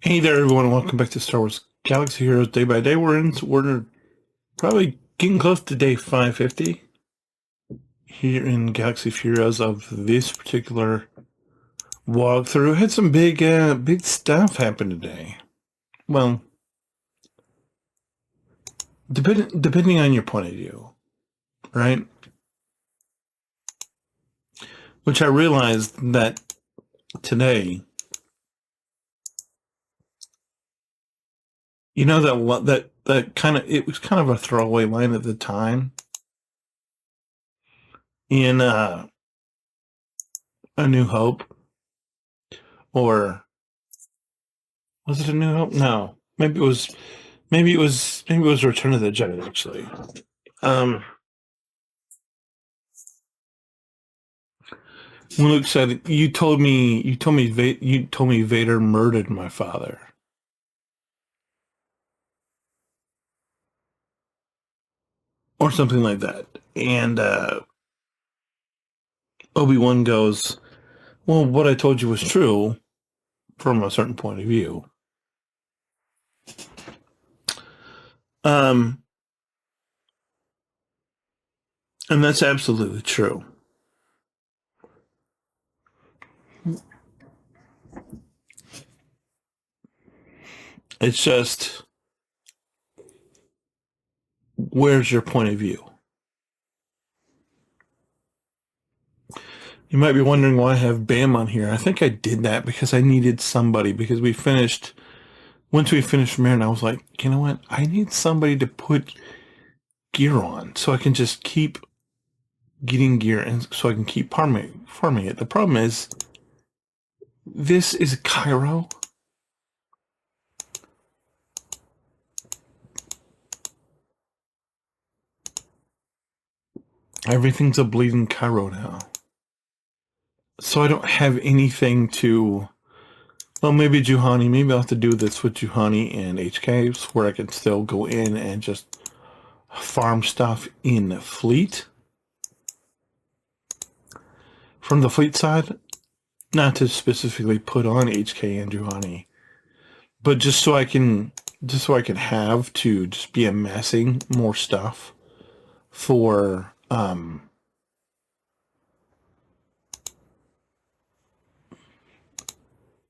Hey there, everyone. Welcome back to Star Wars Galaxy Heroes Day by Day. We're probably getting close to day 550 here in Galaxy Heroes of this particular walkthrough. Had some big stuff happen today. Well, depending on your point of view, right? Which I realized that today, that kind of it was kind of a throwaway line at the time in A New Hope, or was it A New Hope? No, maybe it was Return of the Jedi, actually. Um, when Luke said, you told me Vader murdered my father, or something like that, and Obi-Wan goes, well, what I told you was true from a certain point of view. Um, and that's absolutely true. It's just, where's your point of view? You might be wondering why I have Bam on here. I think I did that because I needed somebody, because once we finished Marin, I was like, you know what? I need somebody to put gear on so I can just keep getting gear and so I can keep farming it. The problem is, this is Cairo. Everything's a bleeding Cairo now. So I don't have anything to... Well, maybe Juhani. Maybe I'll have to do this with Juhani and HKs, where I can still go in and just farm stuff in the fleet. From the fleet side, not to specifically put on HK and Juhani, but just so I can have to just be amassing more stuff for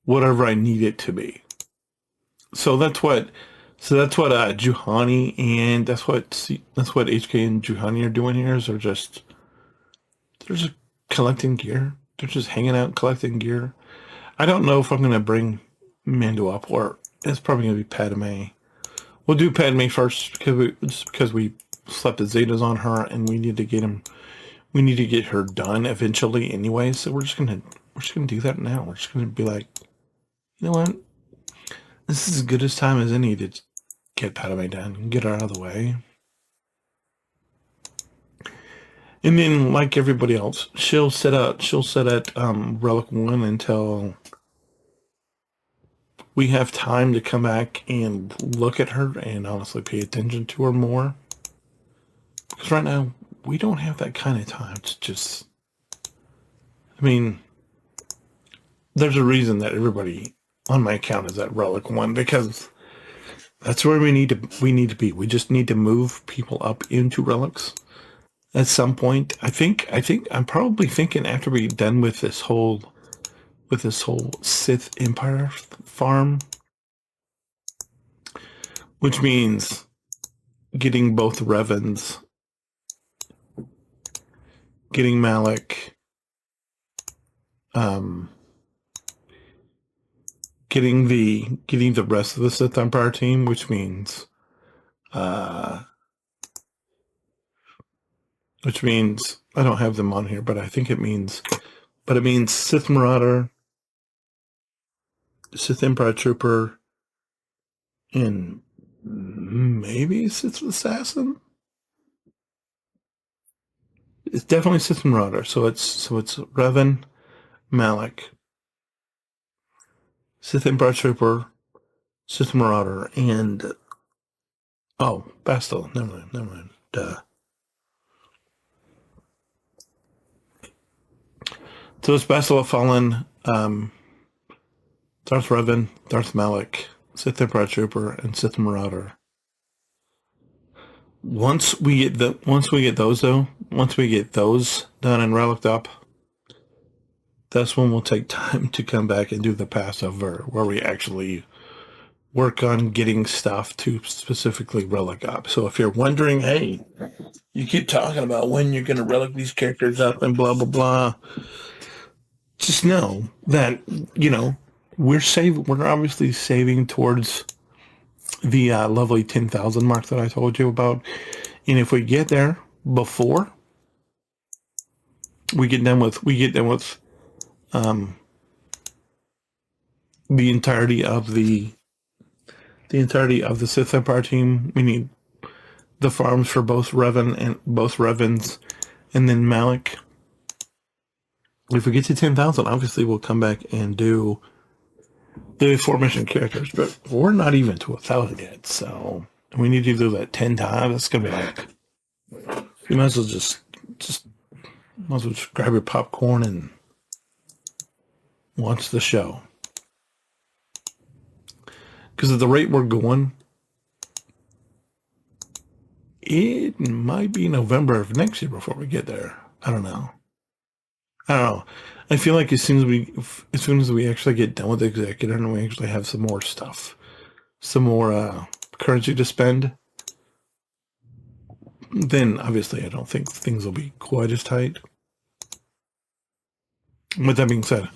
whatever I need it to be. So that's what Juhani and that's what HK and Juhani are doing here. Is they're just collecting gear. They're just hanging out collecting gear. I don't know if I'm gonna bring Mando up, or it's probably gonna be Padme. We'll do Padme first because we slept the Zetas on her, and we need to get her done eventually anyway. So we're just gonna do that now. We're just gonna be like, you know what? This is as good as time as any to get Padme done and get her out of the way. And then, like everybody else, she'll sit at Relic 1 until we have time to come back and look at her and honestly pay attention to her more. Because right now, we don't have that kind of time to just... I mean, there's a reason that everybody on my account is at Relic 1, because that's where we need to be. We just need to move people up into relics at some point. I think I'm probably thinking, after we're done with this whole Sith Empire farm, which means getting both Revans, getting Malik, getting the rest of the Sith Empire team, which means I don't have them on here, but I think it means Sith Marauder, Sith Empire Trooper, and maybe Sith Assassin. It's definitely Sith Marauder. So it's Revan, Malik, Sith Empire Trooper, Sith Marauder, and Bastille. Never mind. Duh. So it's Bastille Fallen, Darth Revan, Darth Malak, Sith Emperor Trooper, and Sith Marauder. Once we get those done and relicked up, that's when we'll take time to come back and do the Passover, where we actually work on getting stuff to specifically relic up. So if you're wondering, hey, you keep talking about when you're going to relic these characters up and blah blah blah, just know that we're obviously saving towards the lovely 10,000 mark that I told you about. And if we get there before we get done with the entirety of the Sith Empire team, we need the farms for both Revans and then Malik. If we get to 10,000, obviously we'll come back and do the aforementioned characters, but we're not even to 1,000 yet, so we need to do that 10 times. It's gonna be like, you might as well just grab your popcorn and watch the show. Because at the rate we're going, it might be November of next year before we get there. I don't know. I feel like as soon as we actually get done with the executor and we actually have some more stuff, some more currency to spend, then obviously I don't think things will be quite as tight. With that being said,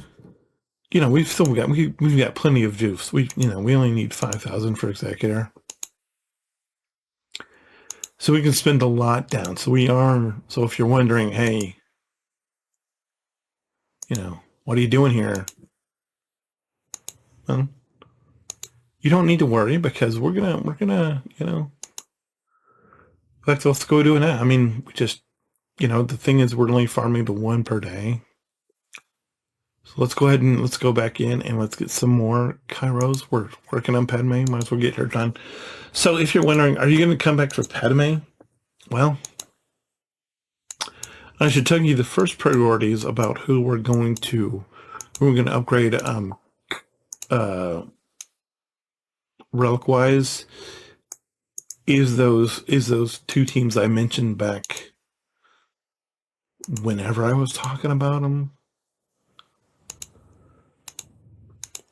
we've got plenty of juice. We only need 5,000 for executor, so we can spend a lot down. So if you're wondering, hey, what are you doing here? Well, you don't need to worry, because we're gonna let's go do it now. I mean, we just the thing is, we're only farming the one per day. So let's go ahead and let's go back in and let's get some more Kairos. We're working on Padme. Might as well get her done. So if you're wondering, are you going to come back for Padme? Well, I should tell you the first priorities about who we're going to upgrade relic-wise is those two teams I mentioned back whenever I was talking about them.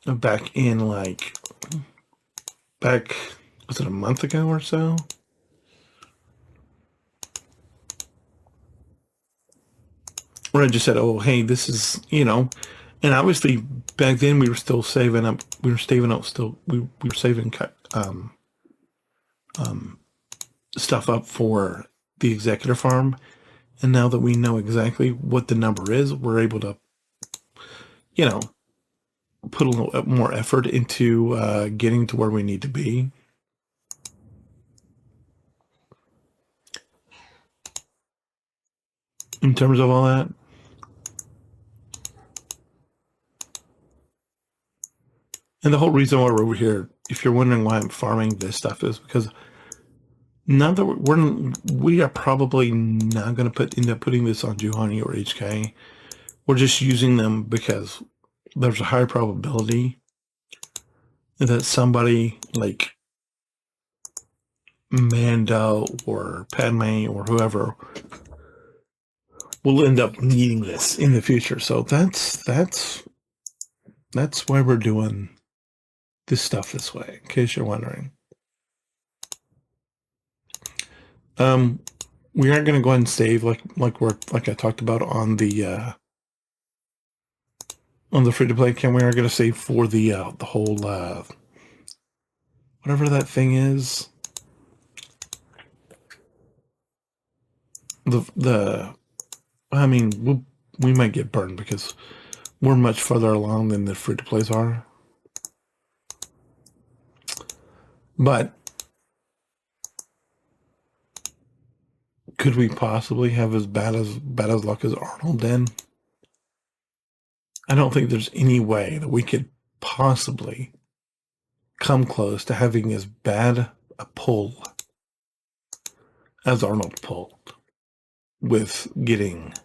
Back was it a month ago or so? Where I just said, oh, hey, this is, and obviously back then we were still saving up. We were saving stuff up for the executor farm. And now that we know exactly what the number is, we're able to, put a little more effort into getting to where we need to be. In terms of all that. And the whole reason why we're over here, if you're wondering why I'm farming this stuff, is because now that we are probably not going to end up putting this on Juhani or HK. We're just using them because there's a high probability that somebody like Mando or Padme or whoever will end up needing this in the future. So that's why we're doing this stuff this way, in case you're wondering. We aren't going to go ahead and save like I talked about on the free-to-play account. We are going to save for the whole whatever that thing is. I mean, we might get burned because we're much further along than the free-to-plays are. But could we possibly have as bad luck as Arnold then? I don't think there's any way that we could possibly come close to having as bad a pull as Arnold pulled with getting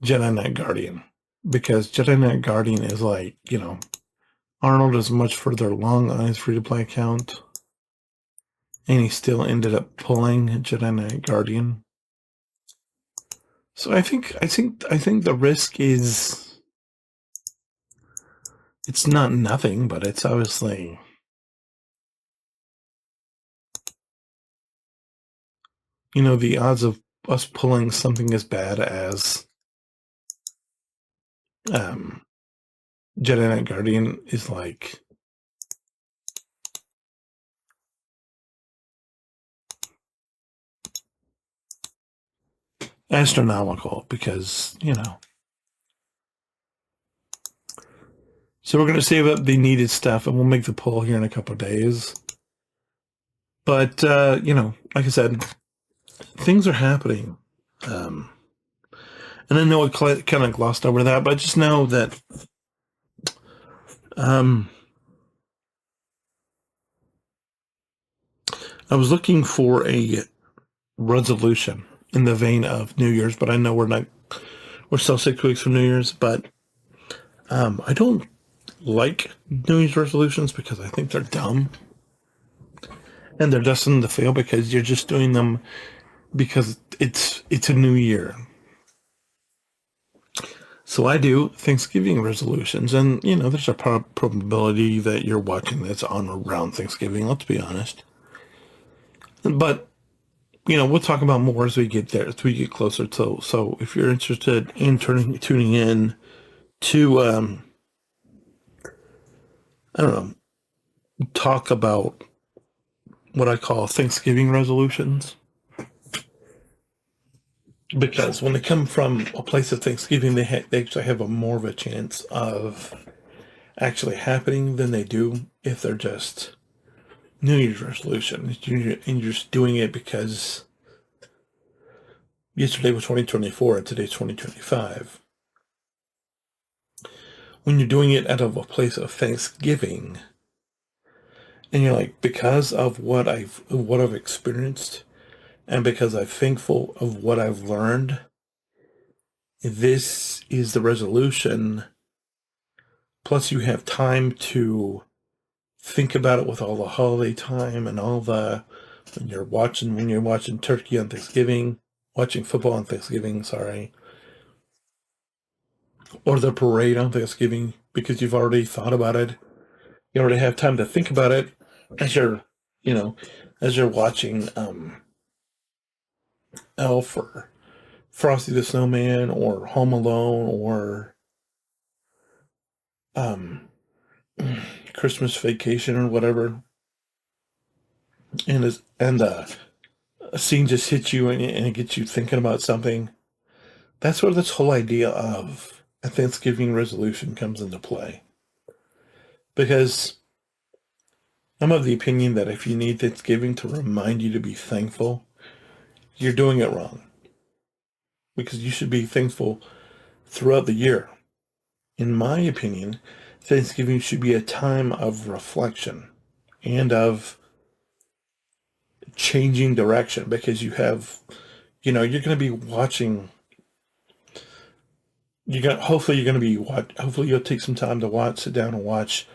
Jedi Knight Guardian. because Jedi Knight Guardian is like, Arnold is much further along on his free-to-play account, and he still ended up pulling Jedi Knight Guardian. So I think the risk is, it's not nothing, but it's obviously, the odds of us pulling something as bad as um, Jedi Knight Guardian is like astronomical because, So we're going to save up the needed stuff and we'll make the pull here in a couple of days. But, like I said, things are happening. And I know I kind of glossed over that, but just know that I was looking for a resolution in the vein of New Year's, but I know we're still 6 weeks from New Year's, but I don't like New Year's resolutions because I think they're dumb. And they're destined to fail because you're just doing them because it's a new year. So I do Thanksgiving resolutions, and there's a probability that you're watching this on around Thanksgiving. Let's be honest, but we'll talk about more as we get there, as we get closer to. So if you're interested in tuning in to, I don't know, talk about what I call Thanksgiving resolutions, because when they come from a place of Thanksgiving, they actually have a more of a chance of actually happening than they do if they're just New Year's resolution. And you're just doing it because yesterday was 2024 and today's 2025. When you're doing it out of a place of Thanksgiving, and you're like, because of what I've experienced, and because I'm thankful of what I've learned, this is the resolution. Plus, you have time to think about it with all the holiday time and all the when you're watching turkey on Thanksgiving, watching football on Thanksgiving, sorry, or the parade on Thanksgiving, because you've already thought about it. You already have time to think about it as you know, as you're watching Elf or Frosty the Snowman or Home Alone or um, Christmas Vacation or whatever, and a scene just hits you and it gets you thinking about something. That's where this whole idea of a Thanksgiving resolution comes into play. Because I'm of the opinion that if you need Thanksgiving to remind you to be thankful, you're doing it wrong. Because you should be thankful throughout the year. In my opinion, Thanksgiving should be a time of reflection and of changing direction because you're going to be watching. Hopefully you'll take some time to sit down and watch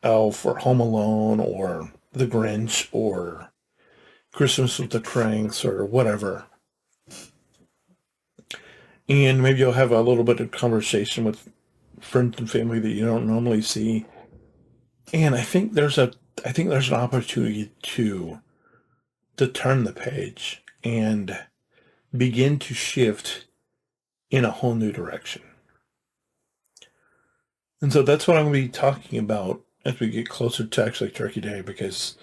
Elf or Home Alone or The Grinch or Christmas with the Cranks or whatever. And maybe you'll have a little bit of conversation with friends and family that you don't normally see. And I think there's an opportunity to turn the page and begin to shift in a whole new direction. And so that's what I'm going to be talking about as we get closer to actually Turkey Day, because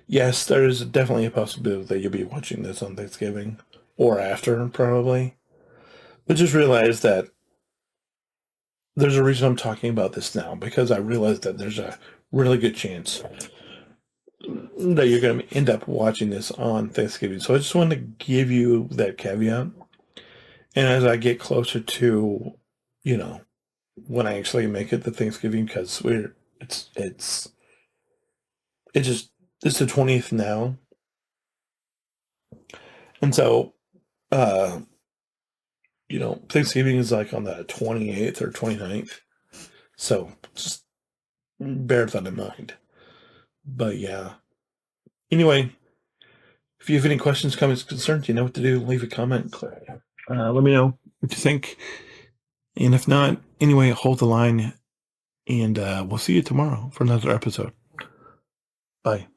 yes, there is definitely a possibility that you'll be watching this on Thanksgiving or after, probably. But just realize that there's a reason I'm talking about this now, because I realize that there's a really good chance that you're going to end up watching this on Thanksgiving. So I just wanted to give you that caveat. And as I get closer to, when I actually make it to Thanksgiving, because it's it's the 20th now. And so, uh, Thanksgiving is like on the 28th or 29th. So just bear that in mind. But yeah. Anyway, if you have any questions, comments, concerns, you know what to do. Leave a comment. Let me know what you think. And if not, anyway, hold the line. And we'll see you tomorrow for another episode. Bye.